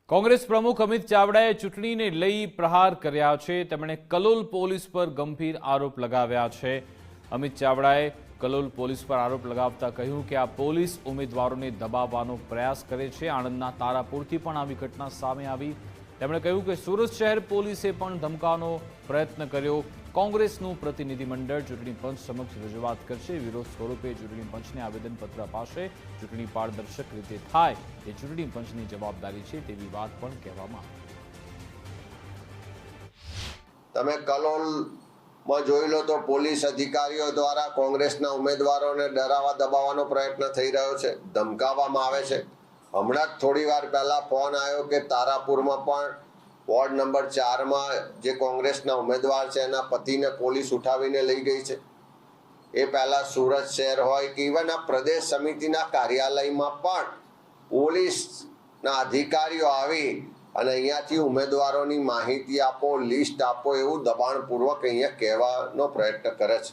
કોંગ્રેસ પ્રમુખ અમિત ચાવડાએ ચૂંટણીને લઈ પ્રહાર કર્યા છે। તેમણે કલોલ પોલીસ પર ગંભીર આરોપ લગાવ્યા છે। અમિત ચાવડાએ કલોલ પોલીસ પર આરોપ લગાવતા કહ્યું કે આ પોલીસ ઉમેદવારોને દબાવવાનો પ્રયાસ કરે છે। આણંદના તારાપુરથી પણ આવી ઘટના સામે આવી। તેમણે કહ્યું કે સુરત શહેર પોલીસે પણ ધમકાવવાનો પ્રયત્ન કર્યો। કોંગ્રેસનું પ્રતિનિધિમંડળ ચૂંટણી પંચ સમક્ષ રજૂઆત કરશે। વિરોધ સ્વરૂપે ચૂંટણી પંચને આવેદનપત્ર અપાશે। ચૂંટણી પારદર્શક રીતે થાય એ ચૂંટણી પંચની જવાબદારી છે તેવી વાત પણ કહેવામાં આવી। તમે કલોલમાં જોઈ લો તો પોલીસ અધિકારીઓ દ્વારા કોંગ્રેસના ઉમેદવારોને ડરાવવા દબાવવાનો પ્રયત્ન થઈ રહ્યો છે, ધમકાવવામાં આવે છે। હમણાં જ થોડી વાર પહેલા ફોન આવ્યો કે તારાપુરમાં પણ વોર્ડ નંબર 4માં જે કોંગ્રેસના ઉમેદવાર છે એના પતિને પોલીસ ઉઠાવીને લઈ ગઈ છે। એ પહેલા સુરત શહેર હોય કે ઇવન આ પ્રદેશ સમિતિના કાર્યાલયમાં પણ પોલીસના અધિકારીઓ આવી અને અહીંયાથી ઉમેદવારોની માહિતી આપો, લિસ્ટ આપો એવું દબાણપૂર્વક અહીંયા કહેવાનો પ્રયત્ન કરે છે।